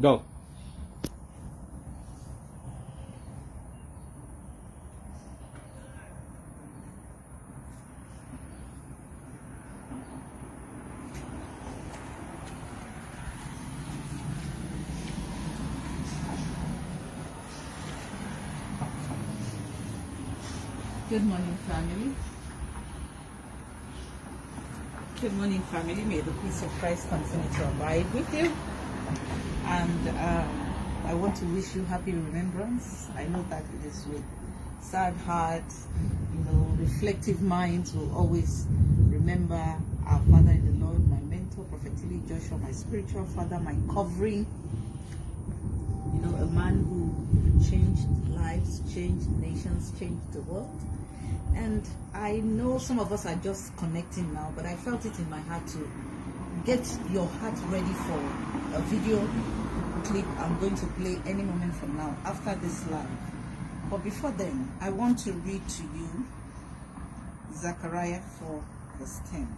Go. Good morning, family. Good morning, family. May the peace of Christ continue to abide with you. And I want to wish you happy remembrance. I know that it is with sad hearts, reflective minds will always remember our Father in the Lord, my mentor, Prophetily Joshua, my spiritual father, my covering. A man who changed lives, changed nations, changed the world. And I know some of us are just connecting now, but I felt it in my heart to get your heart ready for a video clip I'm going to play any moment from now after this live. But before then, I want to read to you Zechariah 4 verse 10.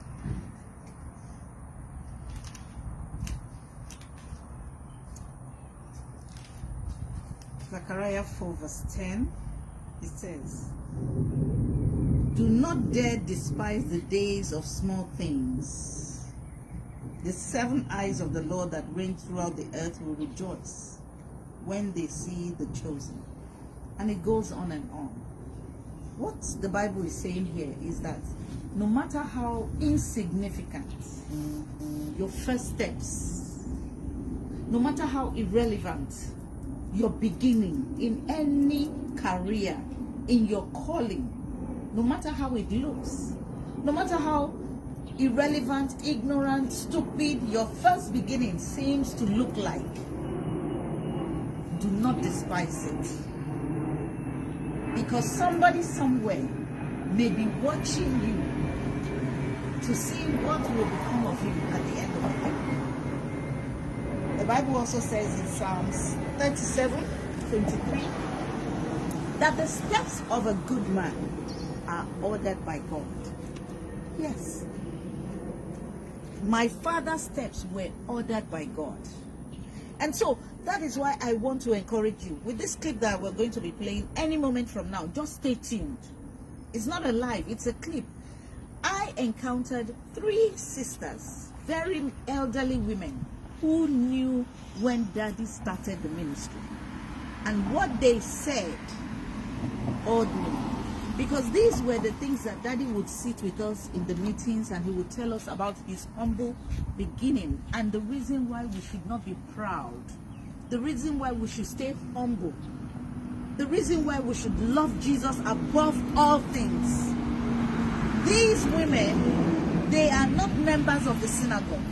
Zechariah 4 verse 10, it says, "Do not dare despise the days of small things. The 7 eyes of the Lord that reign throughout the earth will rejoice when they see the chosen." And it goes on and on. What the Bible is saying here is that no matter how insignificant your first steps, no matter how irrelevant your beginning in any career, in your calling, no matter how it looks, no matter how irrelevant, ignorant, stupid your first beginning seems to look like, do not despise it. Because somebody somewhere may be watching you to see what will become of you at the end of the day. The Bible also says in Psalms 37:23 that the steps of a good man are ordered by God. Yes. My father's steps were ordered by God. And so that is why I want to encourage you. With this clip that we're going to be playing any moment from now, just stay tuned. It's not a live, it's a clip. I encountered 3 sisters, very elderly women, who knew when Daddy started the ministry. And what they said awed me. Because these were the things that Daddy would sit with us in the meetings and he would tell us about his humble beginning and the reason why we should not be proud, the reason why we should stay humble, the reason why we should love Jesus above all things. These women, they are not members of the synagogue.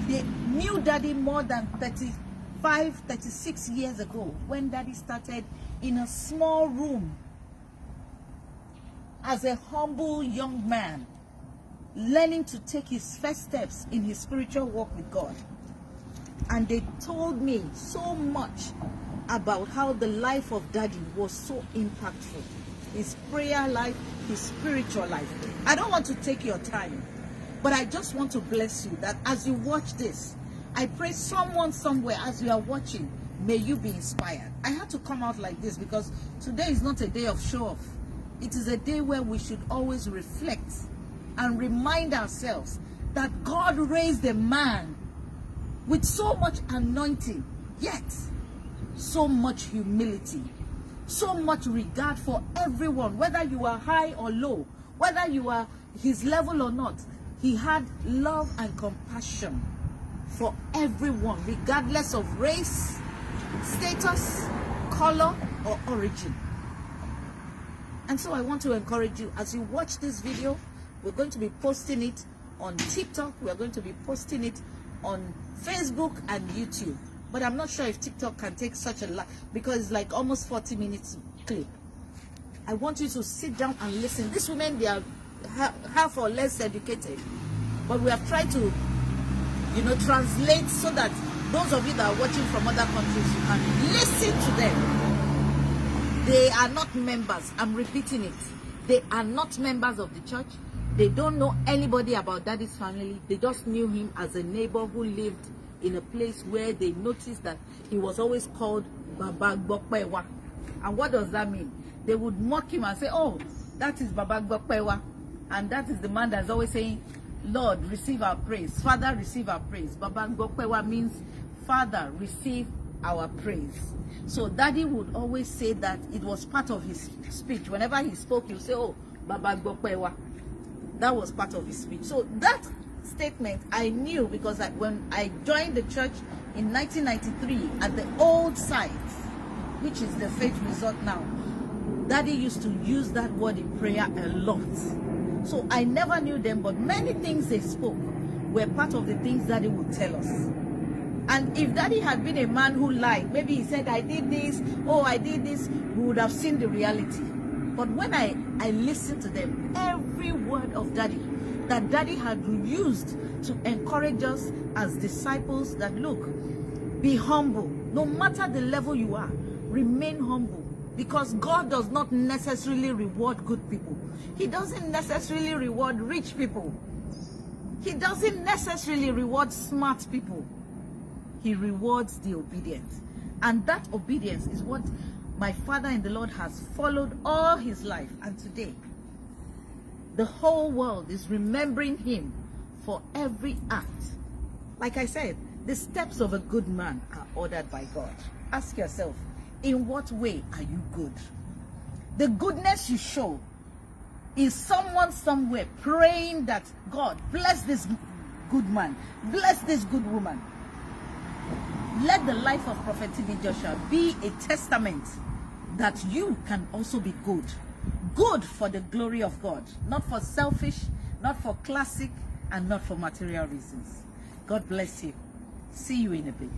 They knew Daddy more than 35, 36 years ago when Daddy started in a small room as a humble young man, learning to take his first steps in his spiritual walk with God. And they told me so much about how the life of Daddy was so impactful. His prayer life, his spiritual life. I don't want to take your time, but I just want to bless you that as you watch this, I pray someone somewhere as you are watching, may you be inspired. I had to come out like this because today is not a day of show off. It is a day where we should always reflect and remind ourselves that God raised a man with so much anointing, yet so much humility, so much regard for everyone, whether you are high or low, whether you are his level or not. He had love and compassion for everyone, regardless of race, status, color, or origin. And so I want to encourage you, as you watch this video, we're going to be posting it on TikTok, we're going to be posting it on Facebook and YouTube. But I'm not sure if TikTok can take such a lot, because it's like almost 40 minutes clip. I want you to sit down and listen. These women, they are half or less educated, but we have tried to, translate so that those of you that are watching from other countries, you can listen to them. They are not members. I'm repeating it. They are not members of the church. They don't know anybody about Daddy's family. They just knew him as a neighbor who lived in a place where they noticed that he was always called Baba Gbokpewa. And what does that mean? They would mock him and say, oh, that is Baba Gbokpewa. And that is the man that's always saying, Lord, receive our praise. Father, receive our praise. Baba Gbokpewa means, Father, receive our praise. So Daddy would always say that it was part of his speech. Whenever he spoke, he would say, oh, Baba Gbokpewa. That was part of his speech. So that statement I knew because when I joined the church in 1993 at the old site, which is the Faith Resort now, Daddy used to use that word in prayer a lot. So I never knew them, but many things they spoke were part of the things Daddy would tell us. And if Daddy had been a man who lied, maybe he said, I did this, oh, I did this, we would have seen the reality. But when I listened to them, every word of Daddy, that Daddy had used to encourage us as disciples, that look, be humble. No matter the level you are, remain humble. Because God does not necessarily reward good people. He doesn't necessarily reward rich people. He doesn't necessarily reward smart people. He rewards the obedient. And that obedience is what my father in the Lord has followed all his life. And today, the whole world is remembering him for every act. Like I said, the steps of a good man are ordered by God. Ask yourself, in what way are you good? The goodness you show is someone somewhere praying that God bless this good man, bless this good woman. Let the life of Prophet T.B. Joshua be a testament that you can also be good. Good for the glory of God, not for selfish, not for classic, and not for material reasons. God bless you. See you in a bit.